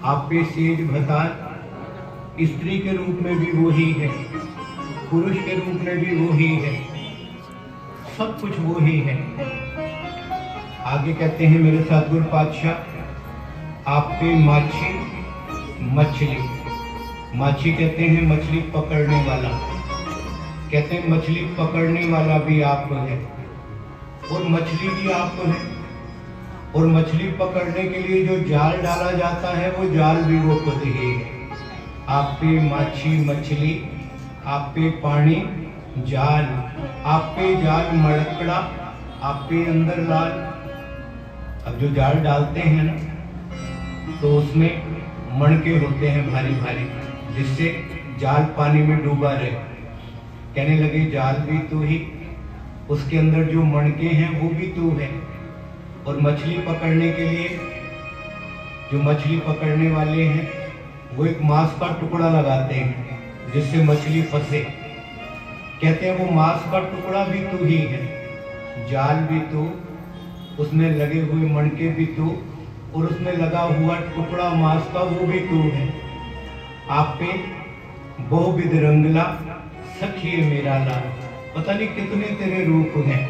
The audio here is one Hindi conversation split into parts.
आप पे सेज भतार, स्त्री के रूप में भी वो ही है, पुरुष के रूप में भी वो ही है, सब कुछ वो ही है। आगे कहते हैं मेरे सतगुरु पातशाह, आप पे माछी मछली, माछी कहते हैं मछली पकड़ने वाला, कहते हैं मछली पकड़ने वाला भी आप है और मछली भी आप है। और मछली पकड़ने के लिए जो जाल डाला जाता है वो जाल भी वो खुद ही है। आप पे माछी मछली, आप पे पानी जाल, आप पे जाल मड़कड़ा, आप पे अंदर लाल। अब जो जाल डालते हैं ना तो उसमें मणके होते हैं भारी भारी, जिससे जाल पानी में डूबा रहे। कहने लगे जाल भी तू ही, उसके अंदर जो मणके हैं वो भी तू है। और मछली पकड़ने के लिए जो मछली पकड़ने वाले हैं वो एक मांस का टुकड़ा लगाते हैं जिससे मछली फंसे। कहते हैं वो मांस का टुकड़ा भी तू ही है, जाल भी तू, उसमें लगे हुए मणके भी तू, और उसमें लगा हुआ टुकड़ा मांस का वो भी तू है। आप पे बहुविध रंगला सखिए मेरा लाल। पता नहीं कितने तेरे रूप हैं,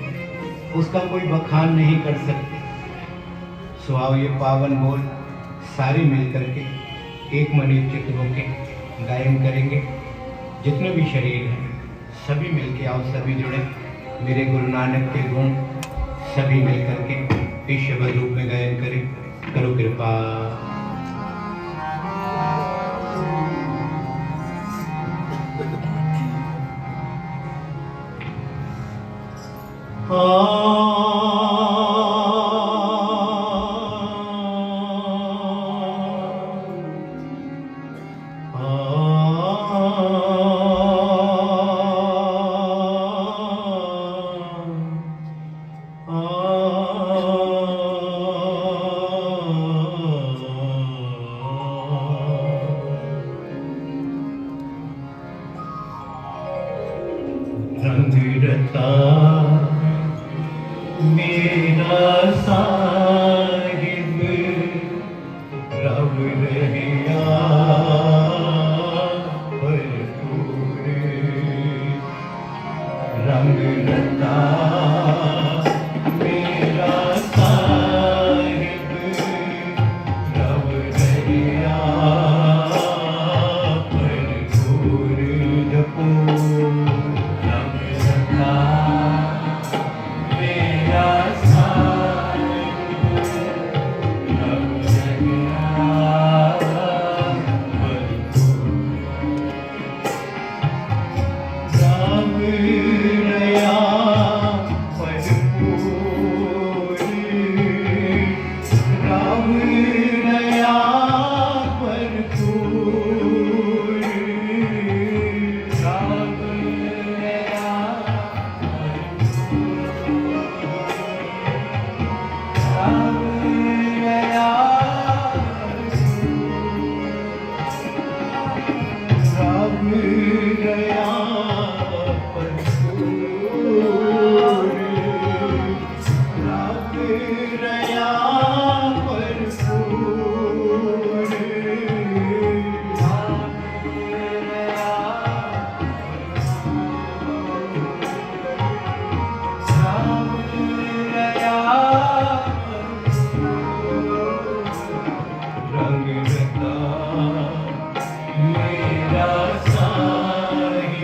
उसका कोई बखान नहीं कर सकते। सो आओ ये पावन बोल सारे मिलकर के एक मन एक चित्त होके गायन करेंगे। जितने भी शरीर हैं सभी मिलके आओ, सभी जुड़े, मेरे गुरु नानक के गुण सभी मिलकर के इस शब्द रूप में गायन करें। करो कृपा। रंगरता मेरा साहिब रब रहिया भरपूर। रंगरता मेरा साहिब रब रहिया भरपूर। जपो मेरा साहिब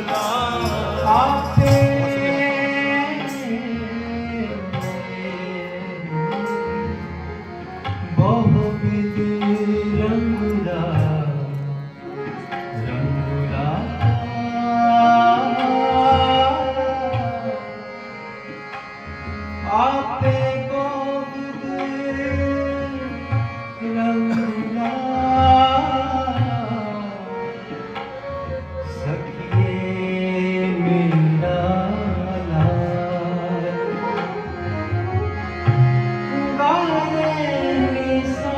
आपे बहुविध रंगुला रंगुला आपे बहुविध रंगुला सखिए मेरा लाल गाए निसा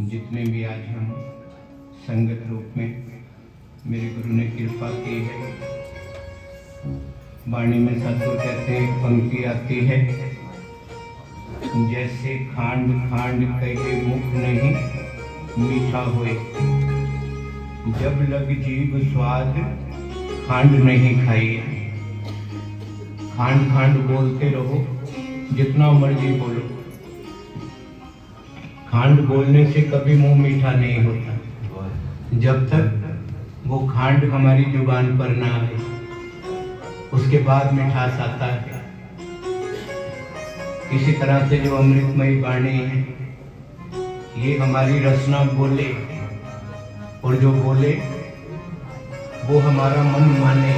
जितने भी आज हम संगत रूप में मेरे गुरु ने कृपा की है। वाणी में सतगुरु कहते हैं, पंक्ति आती है, जैसे खांड खांड कहे मुख नहीं मीठा होए, जब लग जीभ स्वाद खांड नहीं खाइए। खांड खांड बोलते रहो, जितना मर्जी बोलो, खांड बोलने से कभी मुंह मीठा नहीं होता जब तक वो खांड हमारी जुबान पर ना आए, उसके बाद मिठास आता है। इसी तरह से जो अमृतमयी वाणी है, ये हमारी रचना बोले, और जो बोले वो हमारा मन माने,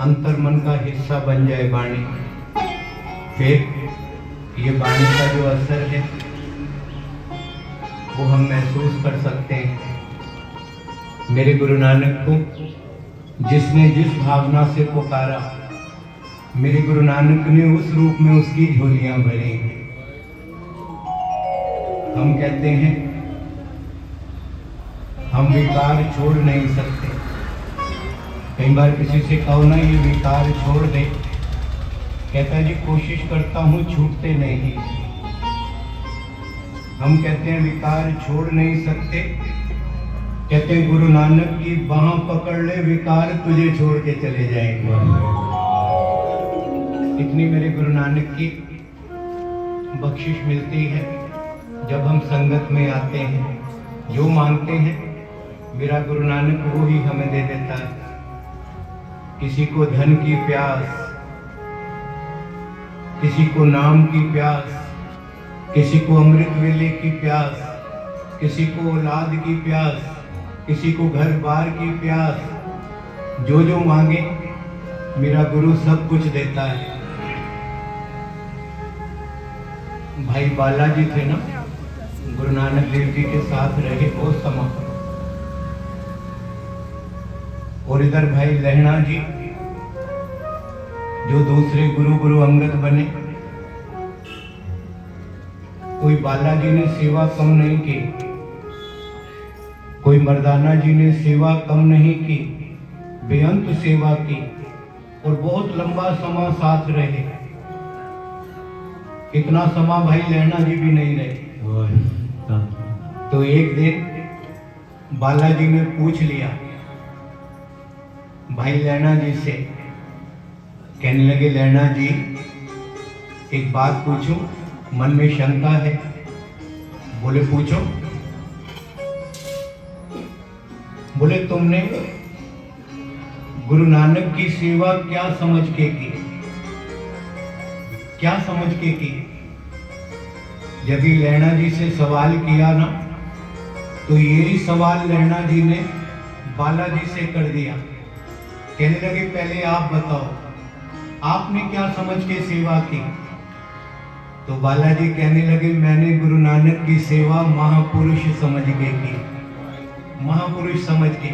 अंतर मन का हिस्सा बन जाए वाणी, फिर ये वाणी का जो असर है वो हम महसूस कर सकते हैं। मेरे गुरु नानक को जिसने जिस भावना से पुकारा, मेरे गुरु नानक ने उस रूप में उसकी झोलियां भरी। हम कहते हैं हम विकार छोड़ नहीं सकते। कई बार किसी से कहो ना ये विकार छोड़ दे, कहता है जी कोशिश करता हूँ छूटते नहीं। हम कहते हैं विकार छोड़ नहीं सकते, कहते हैं गुरु नानक की बाह पकड़ ले, विकार तुझे छोड़ के चले जाएंगे। इतनी मेरे गुरु नानक की बख्शिश मिलती है जब हम संगत में आते हैं। जो मांगते हैं मेरा गुरु नानक वो ही हमें दे देता है। किसी को धन की प्यास, किसी को नाम की प्यास, किसी को अमृत वेले की प्यास, किसी को औलाद की प्यास, किसी को घर बार की प्यास। जो जो मांगे मेरा गुरु सब कुछ देता है। भाई बालाजी थे ना, गुरु नानक देव जी के साथ रहे बहुत समय, और इधर भाई लहणा जी जो दूसरे गुरु अंगद बने। कोई बालाजी ने सेवा कम नहीं की, कोई मर्दाना जी ने सेवा कम नहीं की, बेअंत सेवा की और बहुत लंबा समय साथ रहे। इतना समा भाई लैना जी भी नहीं रहे। तो एक दिन बालाजी ने पूछ लिया भाई लैना जी से, कहने लगे लैना जी एक बात पूछूं, मन में शंका है। बोले पूछो। बोले तुमने गुरु नानक की सेवा क्या समझ के की? क्या समझ के की? जब ही लैना जी से सवाल किया ना, तो यही सवाल लैना जी ने बालाजी से कर दिया। कहने लगे पहले आप बताओ, आपने क्या समझ के सेवा की? तो बालाजी कहने लगे मैंने गुरु नानक की सेवा महापुरुष समझ के की, महापुरुष समझ के।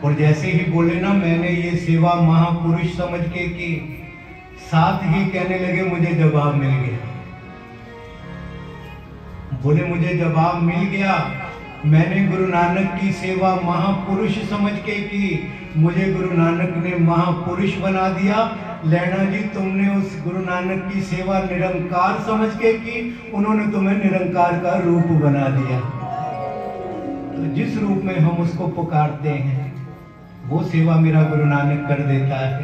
और जैसे ही बोले ना मैंने ये सेवा महापुरुष समझ के की, साथ ही कहने लगे मुझे जवाब मिल गया। बोले मुझे जवाब मिल गया, मैंने गुरु नानक की सेवा महापुरुष समझ के की, मुझे गुरु नानक ने महापुरुष बना दिया। लैना जी तुमने उस गुरु नानक की सेवा निरंकार समझ के की, उन्होंने तुम्हें निरंकार का रूप बना दिया। तो जिस रूप में हम उसको पुकारते हैं वो सेवा मेरा गुरु नानक कर देता है।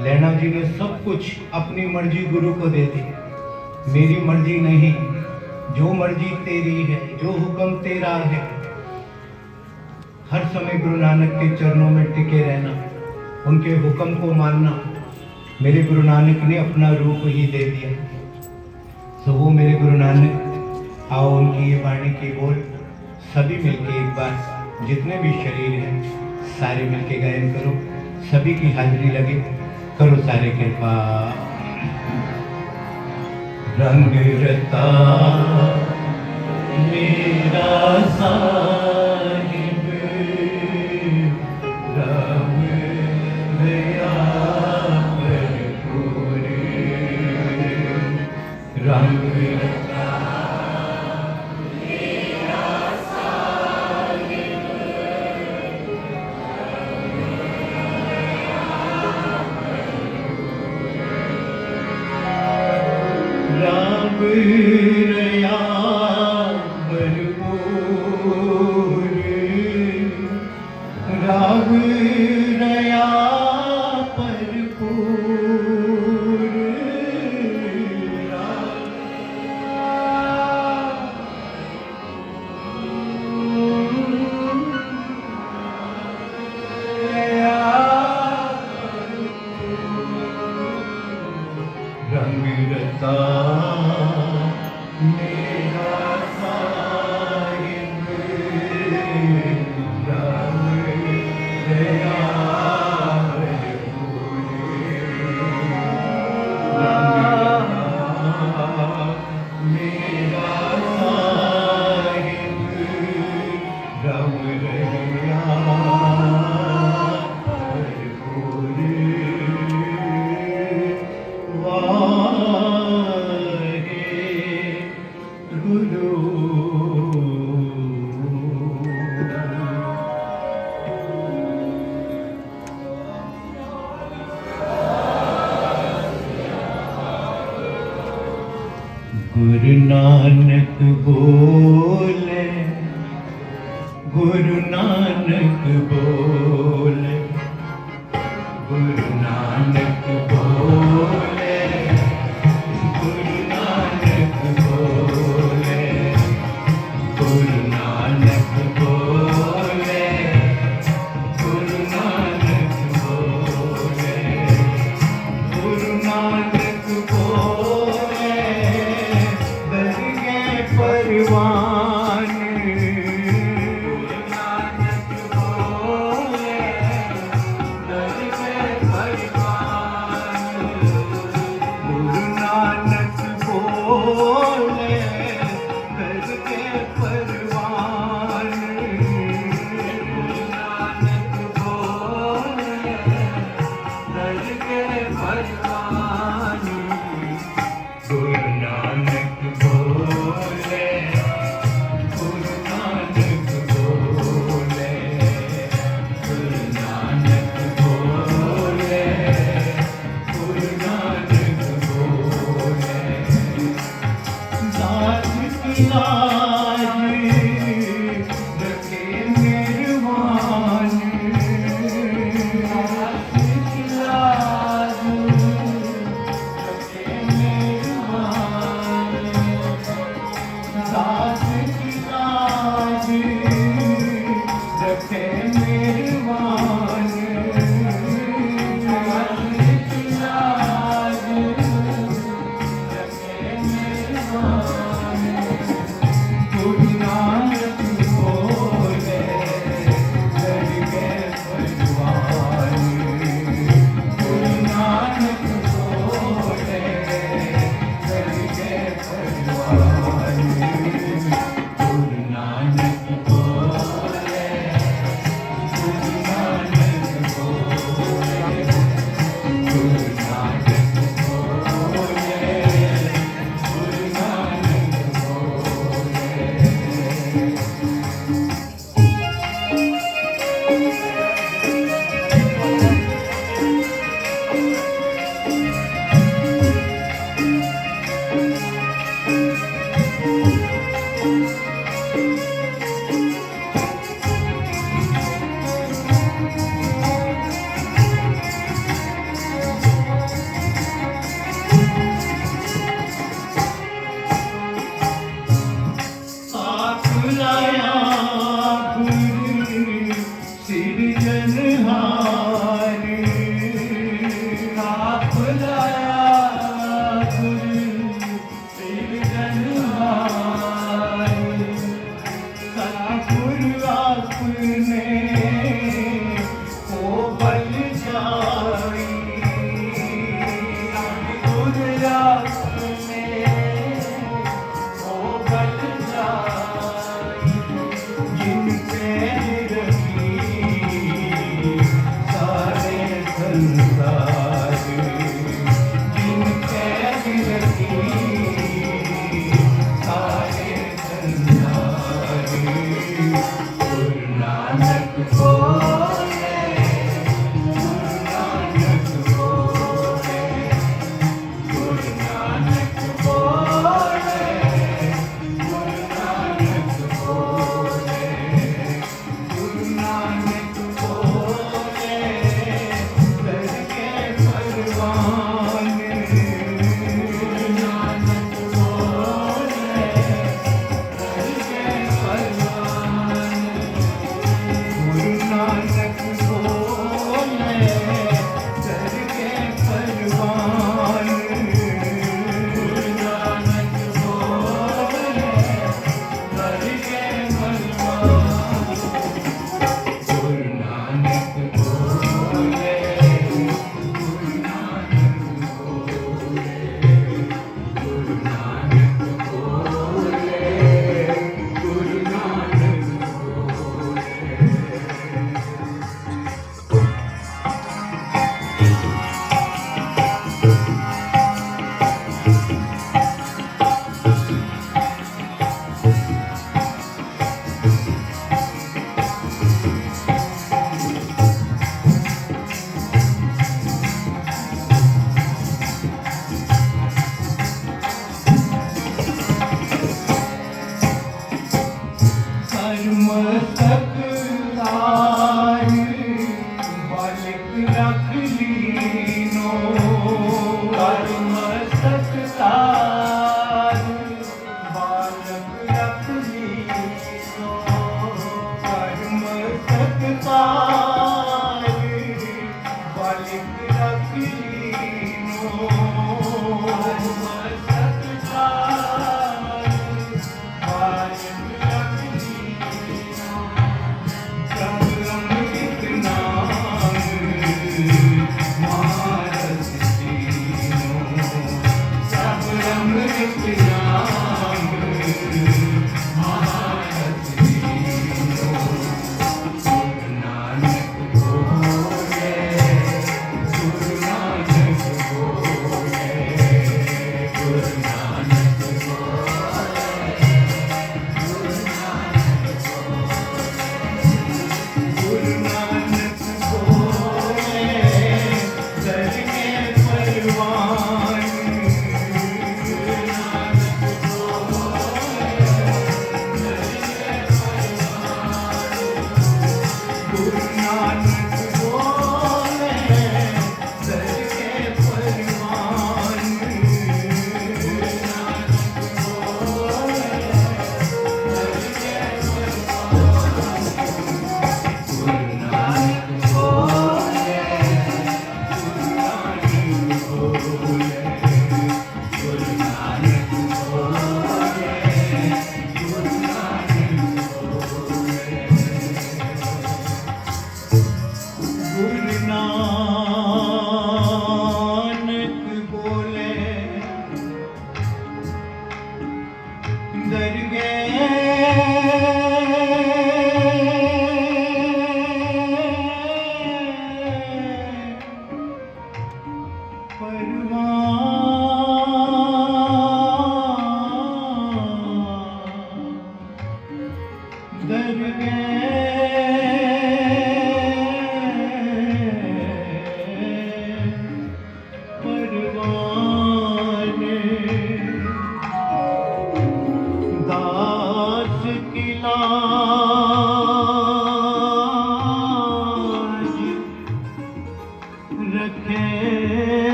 लैना जी ने सब कुछ अपनी मर्जी गुरु को दे दी, मेरी मर्जी नहीं, जो मर्जी तेरी है, जो हुक्म तेरा है। हर समय गुरु नानक के चरणों में टिके रहना, उनके हुक्म को मानना। मेरे गुरु नानक ने अपना रूप ही दे दिया। तो वो मेरे गुरु नानक, आओ उनकी ये वाणी की बोल सभी मिलके एक बार, जितने भी शरीर हैं सारे मिलके गायन करो, सभी की हाजिरी लगे, करो सारे कृपा। रंग रता मेरा साहिब, रंग गया भरपूर, रंग रता मेरा साहिब, राम रया भरपूर, राम रया भरपूर, रंग रता मेरा साहिब, रंग रया भरपूर, रंग रता मेरा साहिब, रंग रया भरपूर। गुरु नानक बोले, गुरु नानक बोले, गुरु नानक बोले, गुरु नानक बोले, गुरु नानक बोले, गुरु नानक बोले, गुरु नानक बोले, दर गए परवान, गुरु नानक बोले, दर गए लाज रखे मेहरबान, दास की लाज रखे मेहरबान, दास की लाज रखे मेहरबान,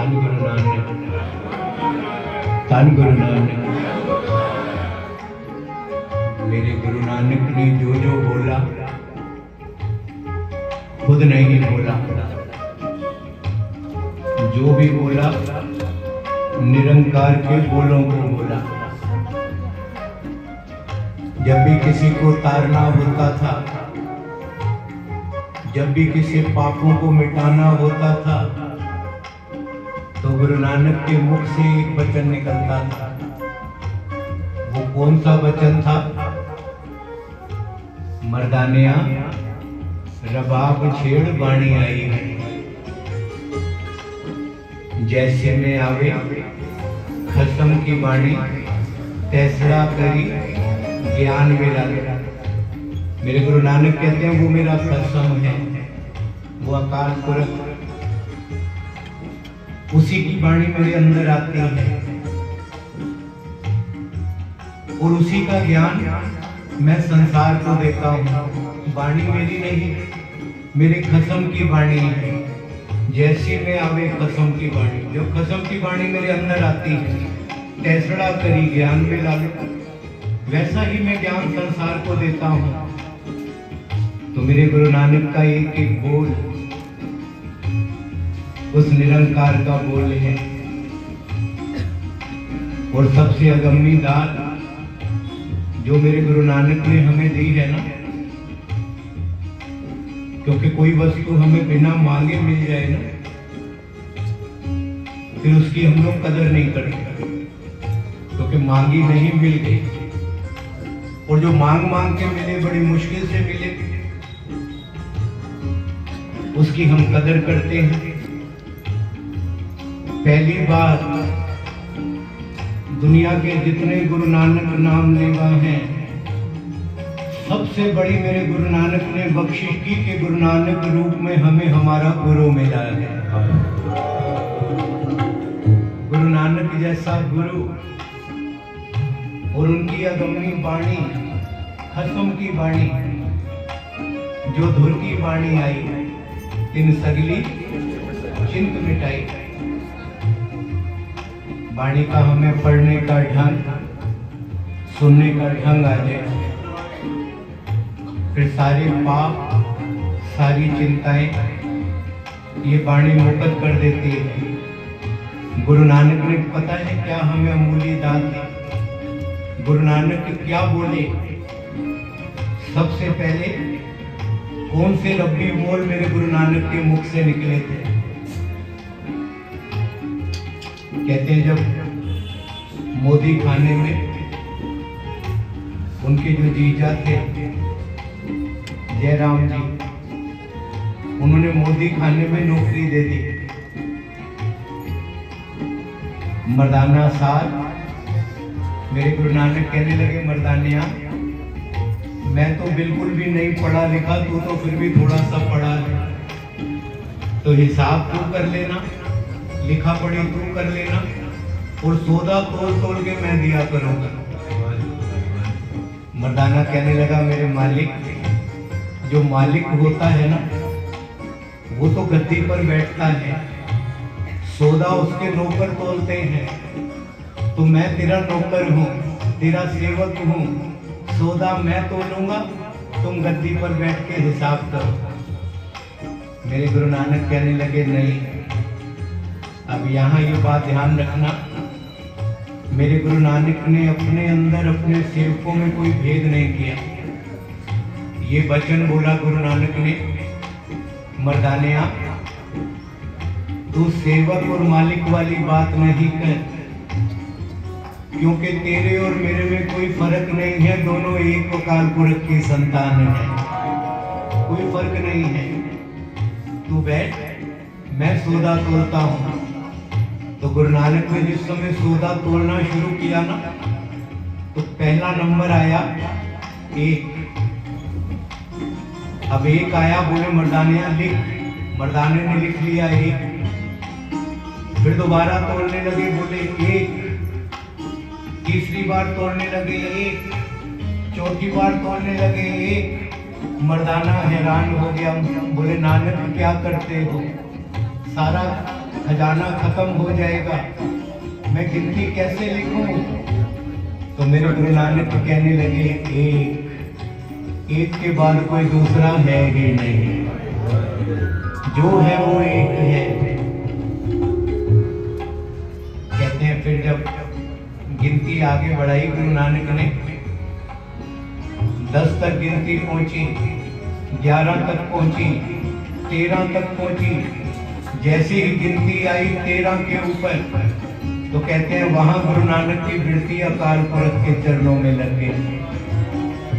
धन गुरु नानक, धन गुरु नानक। मेरे गुरु नानक ने जो जो बोला खुद नहीं बोला, जो भी बोला निरंकार के बोलों को बोला। जब भी किसी को तारना होता था, जब भी किसी पापों को मिटाना होता था, तो गुरु नानक के मुख से एक वचन निकलता था। वो कौन सा वचन था? मर्दानिया रबाब छेड़ बाणी आई है, जैसे में आवे खसम की बाणी, तैसड़ा करी ज्ञान में लागे। मेरे गुरु नानक कहते हैं वो मेरा खसम है, वो अकाल पुरख, उसी की वाणी मेरे अंदर आती है और उसी का ज्ञान मैं संसार को देता हूँ। वाणी मेरी नहीं, मेरे खसम की वाणी है। जैसी में आवे खसम की वाणी, जब खसम की वाणी मेरे अंदर आती है, तैसड़ा करी ज्ञान में लागे, वैसा ही मैं ज्ञान संसार को देता हूँ। तो मेरे गुरु नानक का एक एक बोल उस निरंकार का बोल है। और सबसे अगम्य दात जो मेरे गुरु नानक ने हमें दी है ना, क्योंकि कोई वस्तु हमें बिना मांगे मिल जाए ना, फिर उसकी हम लोग कदर नहीं करते, क्योंकि मांगी नहीं मिल गई। और जो मांग मांग के मिले, बड़ी मुश्किल से मिले, उसकी हम कदर करते हैं। पहली बात, दुनिया के जितने गुरु नानक नाम लेवा हैं, सबसे बड़ी मेरे गुरु नानक ने बख्शिश की कि गुरु नानक रूप में हमें हमारा गुरु मिला है। गुरु नानक जैसा गुरु और उनकी अगम्य वाणी, खसम की वाणी, जो धुर की वाणी आई, तिन सगली चिंत मिटाई। वाणी का हमें पढ़ने का ढंग, सुनने का ढंग आ जाए, फिर सारे पाप, सारी चिंताएं ये वाणी मुक्त कर देती है। गुरु नानक ने पता है क्या हमें अमूल्य दान दी। गुरु नानक क्या बोले? सबसे पहले कौन से रब्बी बोल मेरे गुरु नानक के मुख से निकले थे? कहते हैं जब मोदी खाने में उनके जो जीजा थे जयराम जी, उन्होंने मोदी खाने में नौकरी दे दी। मर्दाना साहब, मेरे गुरु नानक कहने लगे, मर्दानिया मैं तो बिल्कुल भी नहीं पढ़ा लिखा, तू तो फिर भी थोड़ा सा पढ़ा है, तो हिसाब तू कर लेना, लिखा पढ़ी तू कर लेना, और सौदा तोल तोल के मैं दिया करूंगा। मर्दाना कहने लगा, मेरे मालिक, जो मालिक होता है ना, वो तो गद्दी पर बैठता है, सौदा उसके नौकर तोलते हैं, तो मैं तेरा नौकर हूँ, तेरा सेवक हूँ, सौदा मैं तोलूंगा, तुम गद्दी पर बैठ के हिसाब करो। मेरे गुरु नानक कहने लगे, नहीं, अब यहाँ ये बात ध्यान रखना, मेरे गुरु नानक ने अपने अंदर अपने सेवकों में कोई भेद नहीं किया। ये वचन बोला गुरु नानक ने, मर्दानिया तू सेवक और मालिक वाली बात नहीं कर, क्योंकि तेरे और मेरे में कोई फर्क नहीं है, दोनों एक अकाल पुरख की संतान है, कोई फर्क नहीं है। तू बैठ, मैं सौदा तोलता हूँ। तो गुरु नानक ने जिस समय सौदा तोलना शुरू किया ना, तो पहला नंबर आया 1। अब 1 आया, बोले मर्दानिया लिख। मर्दाने ने लिख लिया 1। फिर दोबारा तोड़ने लगे, बोले 1। तीसरी बार तोड़ने लगे 1। चौथी बार तोड़ने लगे 1। मर्दाना हैरान हो गया, बोले नानक क्या करते हो? सारा खजाना खत्म हो जाएगा, मैं गिनती कैसे लिखूं? तो मेरे गुरु नानक कहने लगे, एक के बाद कोई दूसरा है ही नहीं, जो है वो एक है। कहते हैं फिर जब गिनती आगे बढ़ाई गुरु नानक ने, 10 तक गिनती पहुंची, 11 तक पहुंची, 13 तक पहुंची। जैसे ही गिनती आई 13 के ऊपर, तो कहते हैं वहां गुरु नानक की वृत्ति अकाल पुरख के चरणों में लग गई।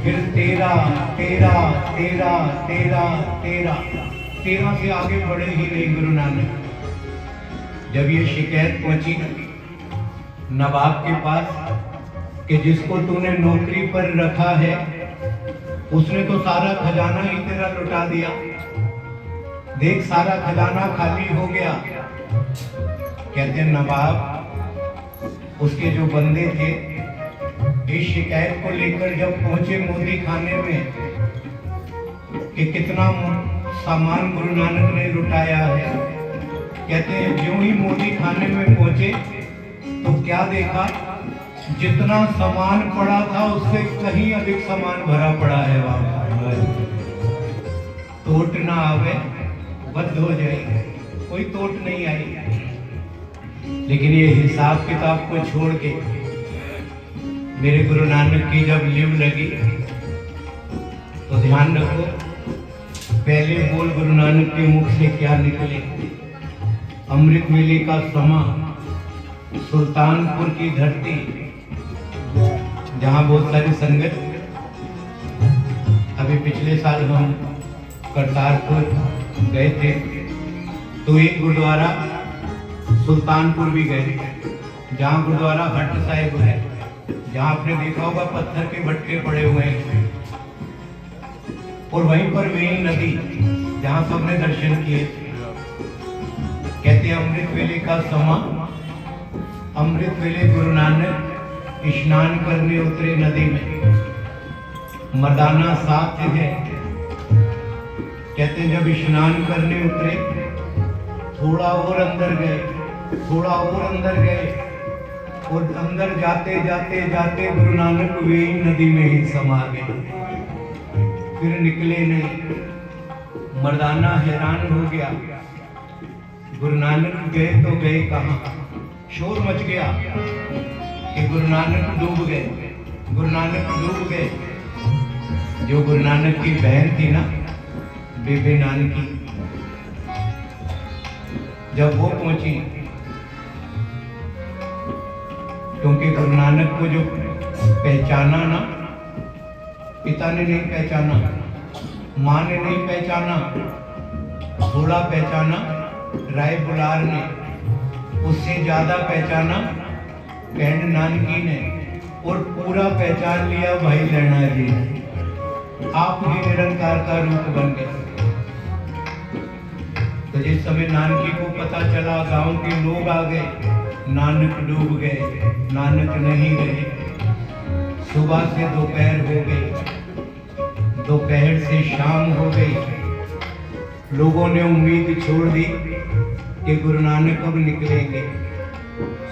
फिर 13 से आगे बढ़े ही नहीं गुरु नानक। जब ये शिकायत पहुंची नवाब के पास कि जिसको तूने नौकरी पर रखा है उसने तो सारा खजाना ही तेरा लुटा दिया, देख सारा खजाना खाली हो गया। कहते हैं नवाब उसके जो बंदे थे इस शिकायत को लेकर जब पहुंचे मोदी खाने में कि कितना सामान गुरु नानक ने लुटाया है, कहते हैं ज्यों ही मोदी खाने में पहुंचे तो क्या देखा, जितना सामान पड़ा था उससे कहीं अधिक सामान भरा पड़ा है वहां। टोट ना आवे बंद हो जाएगी, कोई टोट नहीं आई। लेकिन ये हिसाब किताब को छोड़ के मेरे गुरु नानक की जब लिव लगी तो ध्यान रखो, पहले बोल गुरु नानक के मुख से क्या निकले। अमृत वेले का समा, सुल्तानपुर की धरती, जहां बहुत सारी संगत, अभी पिछले साल हम करतारपुर गए थे तो एक गुरुद्वारा सुल्तानपुर भी गए, जहाँ गुरुद्वारा भट्ट साहिब है, जहाँ आपने देखा होगा पत्थर के भट्टे पड़े हुए हैं, और वहीं पर वेई नदी जहाँ सबने दर्शन किए। कहते हैं अमृत वेले का समा, अमृत वेले गुरु नानक स्नान करने उतरे नदी में, मर्दाना साथ है। कहते जब स्नान करने उतरे थोड़ा और अंदर गए, थोड़ा और अंदर गए, और अंदर जाते जाते जाते गुरु नानक वेई नदी में ही समा गए, फिर निकले नहीं। मर्दाना हैरान हो गया, गुरु नानक गए तो गए कहाँ? शोर मच गया कि गुरु नानक डूब गए, गुरु नानक डूब गए। जो गुरु नानक की बहन थी ना बेबे नानकी, जब वो पहुंची, क्योंकि गुरु नानक को जो पहचाना ना, पिता ने नहीं पहचाना, माँ ने नहीं पहचाना, थोड़ा पहचाना राय बुलार ने, उससे ज्यादा पहचाना कैंड नानकी ने, और पूरा पहचान लिया भाई लैणा जी ने। आप ही निरंकार का रूप बन गए। तो जिस समय नानकी को पता चला, गांव के लोग आ गए, नानक डूब गए, नानक नहीं रहे। सुबह से दोपहर हो गई, दोपहर से शाम हो गई। लोगों ने उम्मीद छोड़ दी कि गुरु नानक अब निकलेंगे,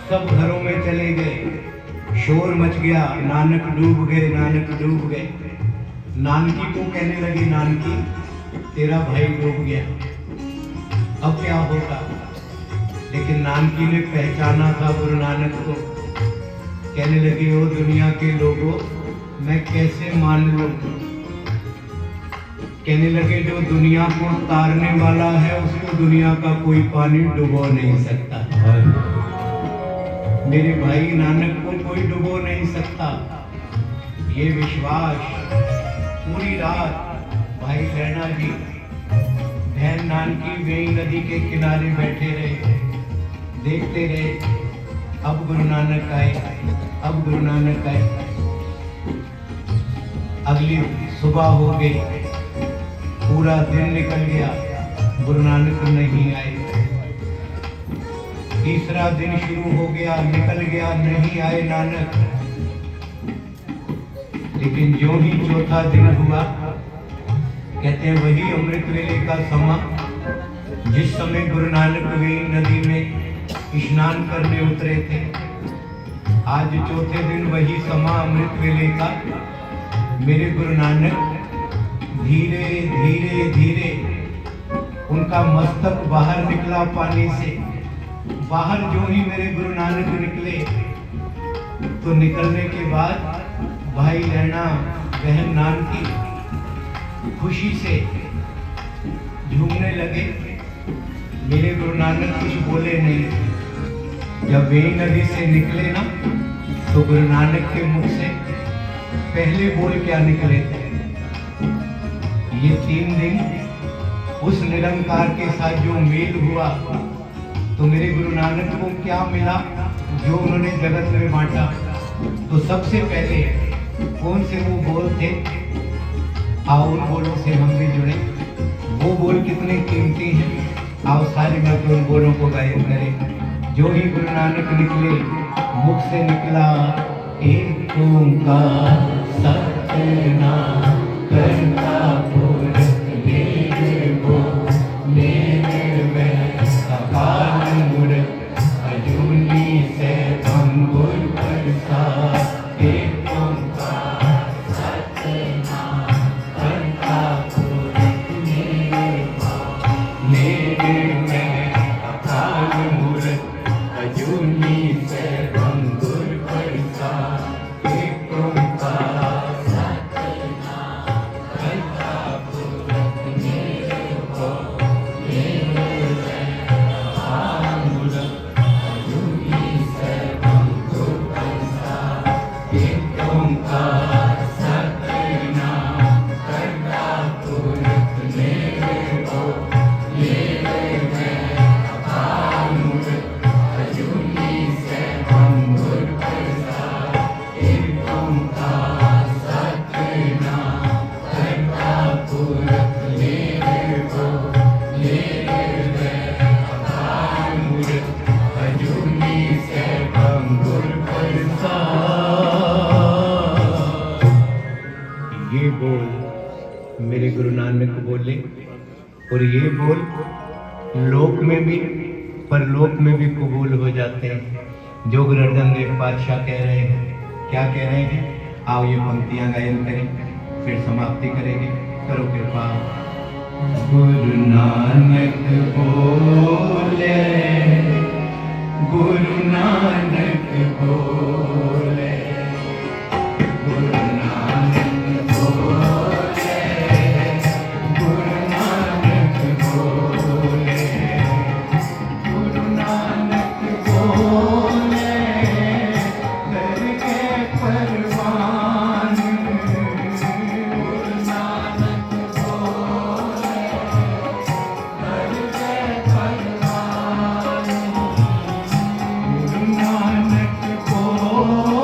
सब घरों में चले गए। शोर मच गया, नानक डूब गए, नानक डूब गए। नानकी को कहने लगी, नानकी तेरा भाई डूब गया, अब क्या होगा? लेकिन नानकी ने पहचाना था गुरु नानक को। कहने लगी, ओ दुनिया के लोगों, मैं कैसे मान लूं? कहने लगे, जो दुनिया को तारने वाला है उसको दुनिया का कोई पानी डुबो नहीं सकता। मेरे भाई नानक को कोई डुबो नहीं सकता। ये विश्वास पूरी रात भाई लैणा जी बहन नानकी वेई नदी के किनारे बैठे रहे, देखते रहे। अब गुरु नानक आए, अब गुरु नानक आए। अगली सुबह हो गई, पूरा दिन निकल गया, गुरु नानक नहीं आए। तीसरा दिन शुरू हो गया, निकल गया, नहीं आए नानक। लेकिन जो ही चौथा दिन हुआ, कहते हैं वही अमृत वेले का समा, जिस समय गुरु नानक वेई नदी में स्नान करने उतरे थे, आज चौथे दिन वही समा अमृत वेले का मेरे गुरु नानक धीरे धीरे धीरे उनका मस्तक बाहर निकला पानी से। बाहर जो ही मेरे गुरु नानक निकले तो निकलने के बाद भाई लहना बहन नान की खुशी से झूमने लगे। मेरे गुरु नानक कुछ बोले नहीं। जब वेई नदी से निकले ना तो गुरु नानक के मुख से पहले बोल क्या निकले थे, ये 3 दिन उस निरंकार के साथ जो मेल हुआ तो मेरे गुरु नानक को क्या मिला जो उन्होंने जगत में बांटा। तो सबसे पहले कौन से वो बोल थे, आओ उन बोलों से हम भी जुड़े। वो बोल कितने कीमती हैं, आओ सारे मिलकर उन बोलों को गायन करें। जो ही गुरु नानक निकले मुख से निकला एक ओंकार सतनाम करता पुरख निर्भो निर्वैर अकाल मूरत अजूनी सैभं गुर प्रसाद। एक ओंकार सतनाम करता पुरख निर्भो निर्वैर अकाल मूरत अजूनी सैभं गुर प्रसाद। एक ओंकार सतनाम करता पुरख निर्भो निर्वैर अकाल मूरत अजूनी सैभं गुर प्रसाद। एक ओंकार सतनाम करता पुरख निर्भो निर्वैर अकाल मूरत अजूनी सैभं गुर प्रसाद। एक ओंकार सतनाम करता पुरख निर्भो निर्वैर अकाल मूरत अजूनी सैभं गुर प्रसाद। ये बोल मेरे गुरु नानक बोले, और ये बोल लोक में भी परलोक में भी कबूल हो जाते हैं। जो गुरु अर्जन देव पातशाह कह रहे हैं, क्या कह रहे हैं, आओ ये पंक्तियां गायन करें, फिर समाप्ति करेंगे। करो कृपा। गुरु नानक बोले, गुरु नानक बोले, गुरु नानक बोले, गुरु नानक बोले, गुरु नानक बोले करके परवान। गुरु नानक बोले करके परवान। गुरु नानक बोले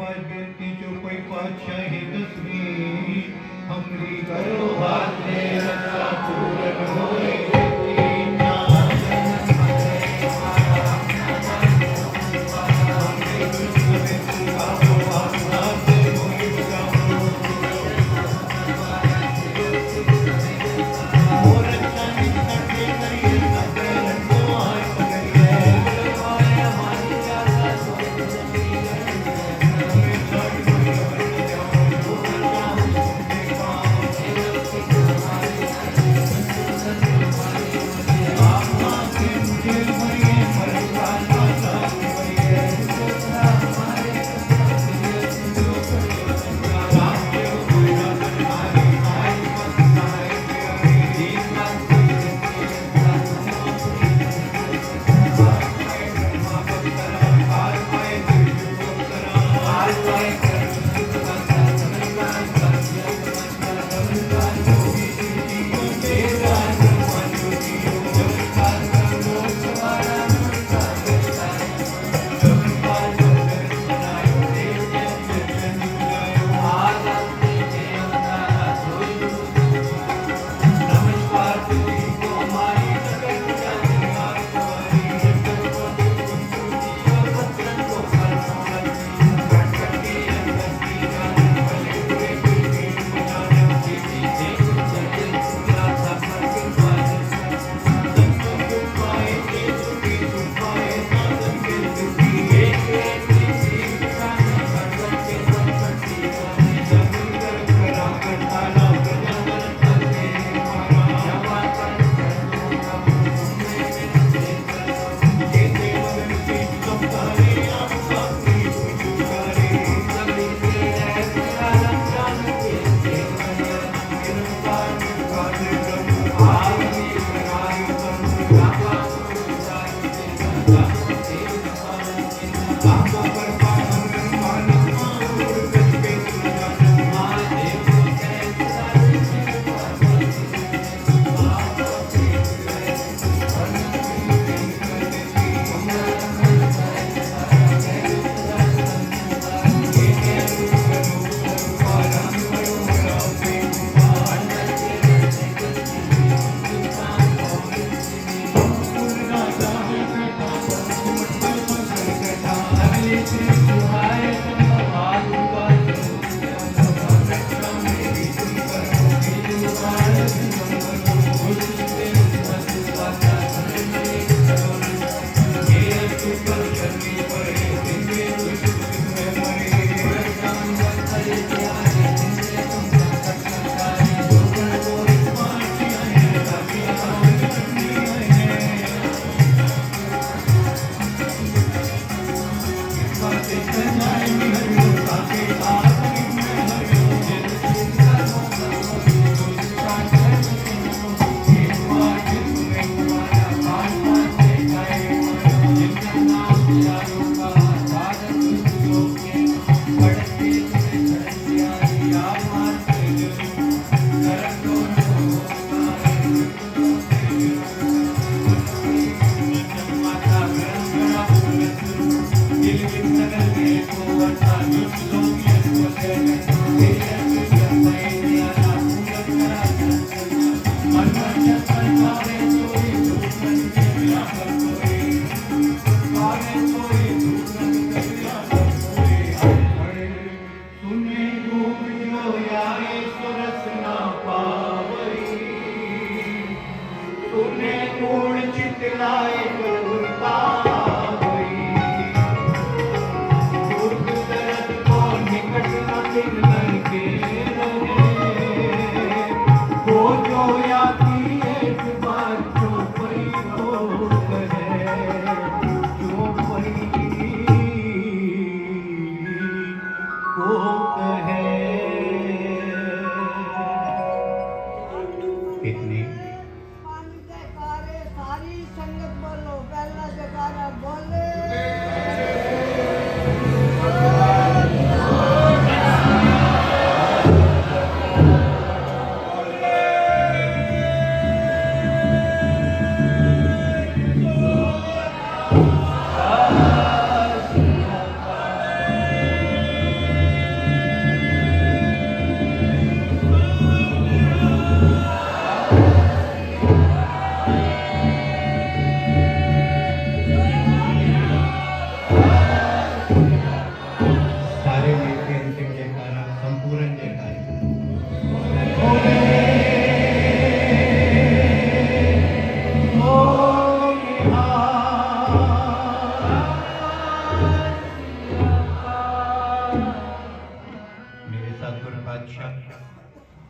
बात बेनती जो कोई पातशाही तस्वीर हमरी करो हाथ में रक्षा पूरन होए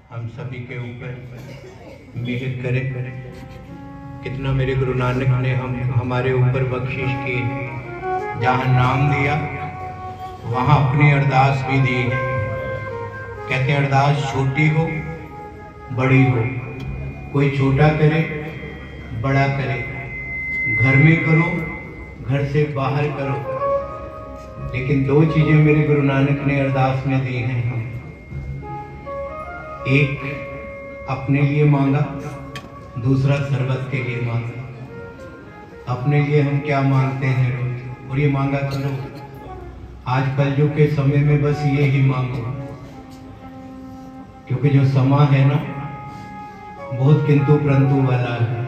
हम सभी के ऊपर मेहर करे। कितना मेरे गुरु नानक ने हमारे ऊपर बख्शिश की। जहाँ नाम दिया वहाँ अपनी अरदास भी दी है। कहते अरदास छोटी हो बड़ी हो, कोई छोटा करे बड़ा करे, घर में करो घर से बाहर करो, लेकिन दो चीजें मेरे गुरु नानक ने अरदास में दी हैं। एक अपने लिए मांगा, दूसरा सर्वत के लिए मांगा। अपने लिए हम क्या मांगते हैं रोज, और ये मांगा करो। आज कलयुग के समय में बस ये ही मांगो, क्योंकि जो समा है ना बहुत किंतु परंतु वाला है।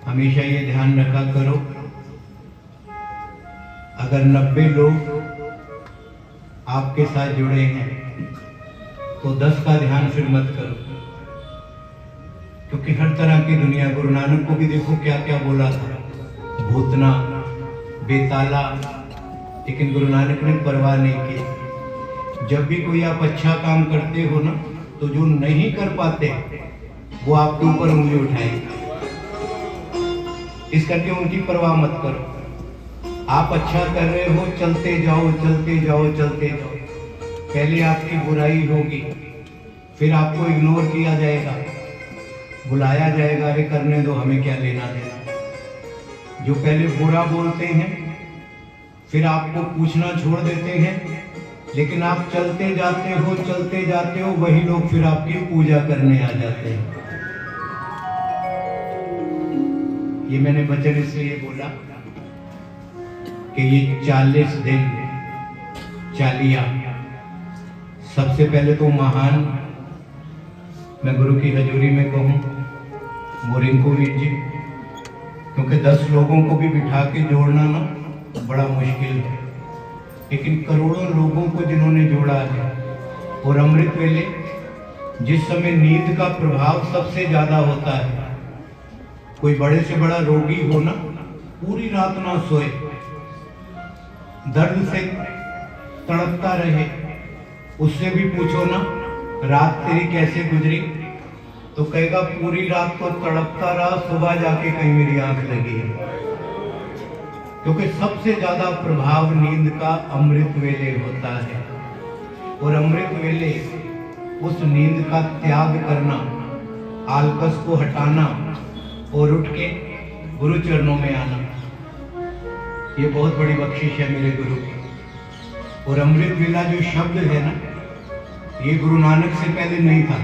हमेशा ये ध्यान रखा करो, अगर 90 लोग आपके साथ जुड़े हैं तो 10 का ध्यान फिर मत करो, क्योंकि हर तरह की दुनिया। गुरु नानक को भी देखो क्या क्या बोला था, भूतना बेताला, लेकिन गुरु नानक ने परवाह नहीं की। जब भी कोई आप अच्छा काम करते हो ना, तो जो नहीं कर पाते वो आपके ऊपर उंगली उठाएंगे। इस करके उनकी परवाह मत करो। आप अच्छा कर रहे हो, चलते जाओ चलते जाओ चलते जाओ। पहले आपकी बुराई होगी, फिर आपको इग्नोर किया जाएगा, बुलाया जाएगा, अरे करने दो हमें क्या लेना देना। जो पहले बुरा बोलते हैं फिर आपको पूछना छोड़ देते हैं, लेकिन आप चलते जाते हो, वही लोग फिर आपकी पूजा करने आ जाते हैं। ये मैंने वचन इसलिए बोला कि ये 40 दिन चालिया, सबसे पहले तो महान, मैं गुरु की हजूरी में कहूँ वो रिंकूवीर जी, क्योंकि 10 लोगों को भी बिठा के जोड़ना ना बड़ा मुश्किल है, लेकिन करोड़ों लोगों को जिन्होंने जोड़ा है। और अमृत वेले जिस समय नींद का प्रभाव सबसे ज्यादा होता है, कोई बड़े से बड़ा रोगी हो ना, पूरी रात ना सोए, दर्द से तड़पता रहे, उससे भी पूछो ना रात तेरी कैसे गुजरी, तो कहेगा पूरी रात तो तड़पता रहा, सुबह जाके कहीं मेरी आंख लगी है। क्योंकि सबसे ज्यादा प्रभाव नींद का अमृत वेले होता है। और अमृत वेले उस नींद का त्याग करना, आलकस को हटाना और उठ के गुरु चरणों में आना, ये बहुत बड़ी बख्शिश है मेरे गुरु की। और अमृत वेला जो शब्द है ना, ये गुरु नानक से पहले नहीं था।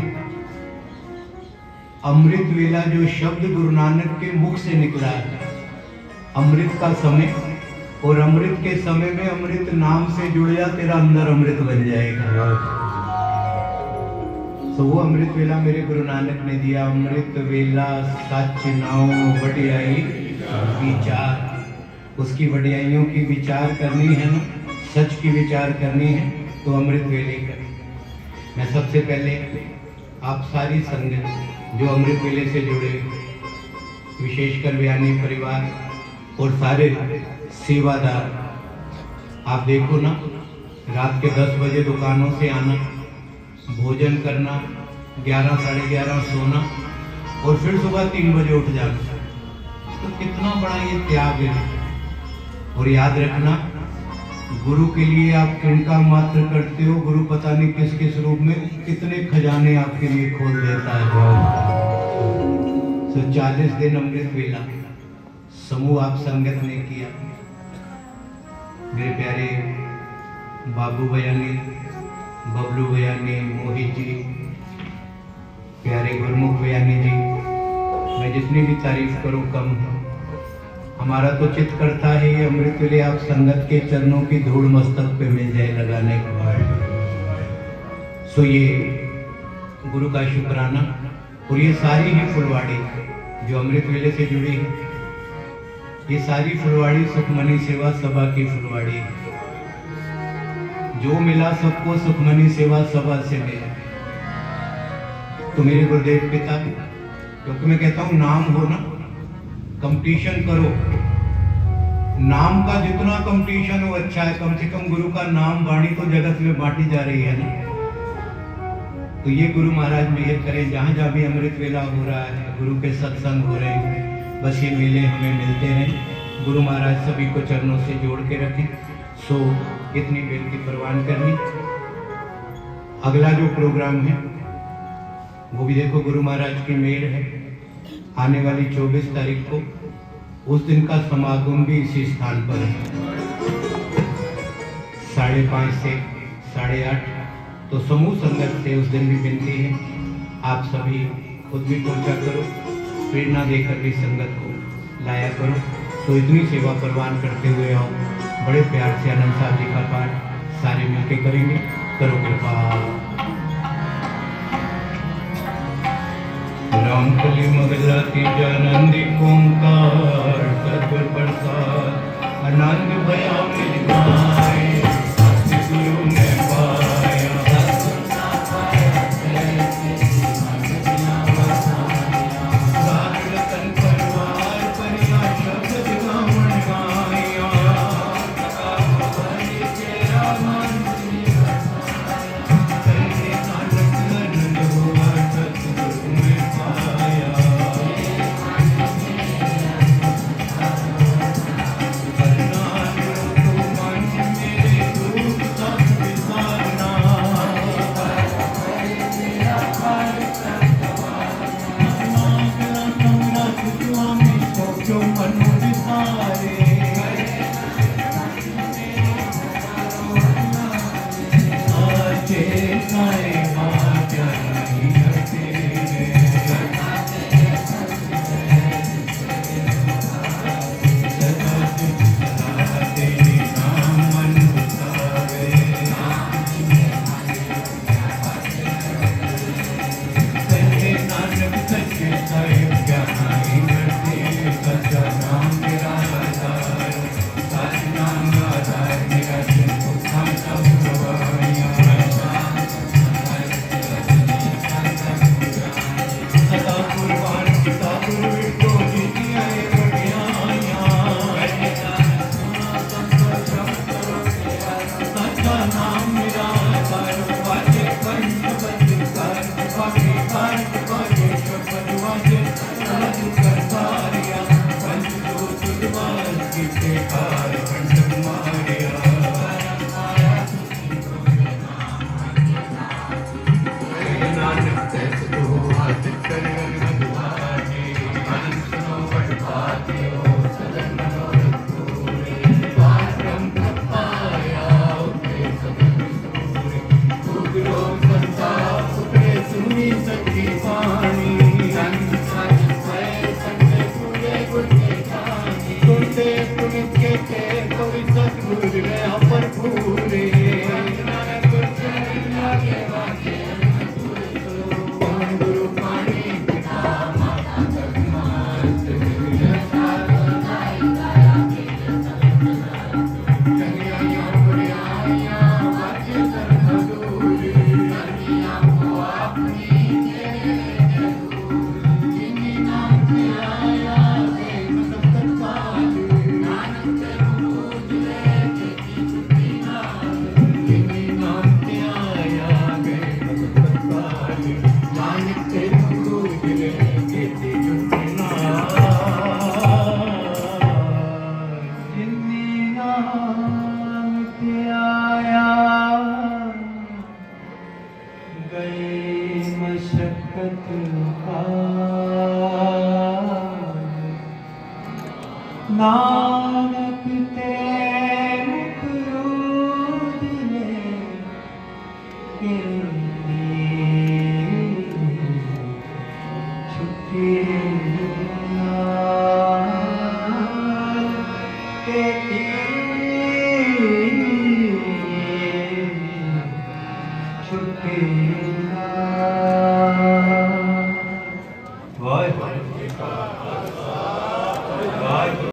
अमृत वेला जो शब्द गुरु नानक के मुख से निकला है, अमृत का समय, और अमृत के समय में अमृत नाम से जुड़ जा, तेरा अंदर अमृत बन जाएगा। तो वो अमृत वेला मेरे गुरु नानक ने दिया। अमृत वेला सच नाओ वडियाई विचार, उसकी वडियाइयों की विचार करनी है ना, सच की विचार करनी है तो अमृत वेले करें। मैं सबसे पहले आप सारी संगत जो अमृत वेले से जुड़े, विशेषकर व्यानी परिवार और सारे सेवादार, आप देखो ना, रात के 10 बजे दुकानों से आना, भोजन करना, 11 साढ़े 11 सोना, और फिर सुबह 3 बजे उठ जाना, तो कितना बड़ा ये त्याग है। और याद रखना, गुरु के लिए आप किनका मात्र करते हो, गुरु पता नहीं किस किस रूप में कितने खजाने आपके लिए खोल देता है। तो 40 दिन अमृत वेला समूह आप संगत ने किया। मेरे प्यारे बाबू बयानी, बबलू बयानी, मोहित जी, प्यारे गुरमुख बयानी जी, मैं जितनी भी तारीफ करूं कम है। हमारा तो चित्त करता है ये अमृत वेले आप संगत के चरणों की धूल मस्तक पे मिल जाए लगाने के बाद। सो ये गुरु का शुक्राना। और ये सारी ही फुलवाड़ी जो अमृत वेले से जुड़ी है, ये सारी फुलवाड़ी सुखमनी सेवा सभा की फुलवाड़ी है। जो मिला सबको सुखमनी सेवा सभा से मिला। तो मेरे गुरुदेव पिता, क्योंकि मैं कहता हूं नाम हो ना, कंपटीशन करो, नाम का जितना कंपटीशन हो अच्छा है। कम से कम गुरु का नाम वाणी तो जगत में बांटी जा रही है ना। तो ये गुरु महाराज मेहर करें, जहाँ जहाँ भी अमृत वेला हो रहा है, गुरु के सत्संग हो रहे हैं, बस ये मेले हमें मिलते रहें। गुरु महाराज सभी को चरणों से जोड़ के रखें। सो इतनी बेनती प्रवान करनी। अगला जो प्रोग्राम है वो भी देखो गुरु महाराज की मेहर है। आने वाली 24 तारीख को उस दिन का समागम भी इसी स्थान पर है, 5:30 से 8:30। तो समूह संगत से उस दिन भी विनती है, आप सभी खुद भी पहुंचा करो, प्रेरणा देकर भी संगत को लाया करो। तो इतनी सेवा प्रवान करते हुए आओ, बड़े प्यार से आनंद साहब जी का पाठ सारे मिलके करेंगे। करो कृपा। रामकली मगजाति जानंदी ओंकार सद्गुर प्रसाद आनंद भया मिल पाए, सतगुरु में पाया। रतन परिवार परिया शब्द गावन गाया, नानक ते मुख उजले छुट्टी छुट्टी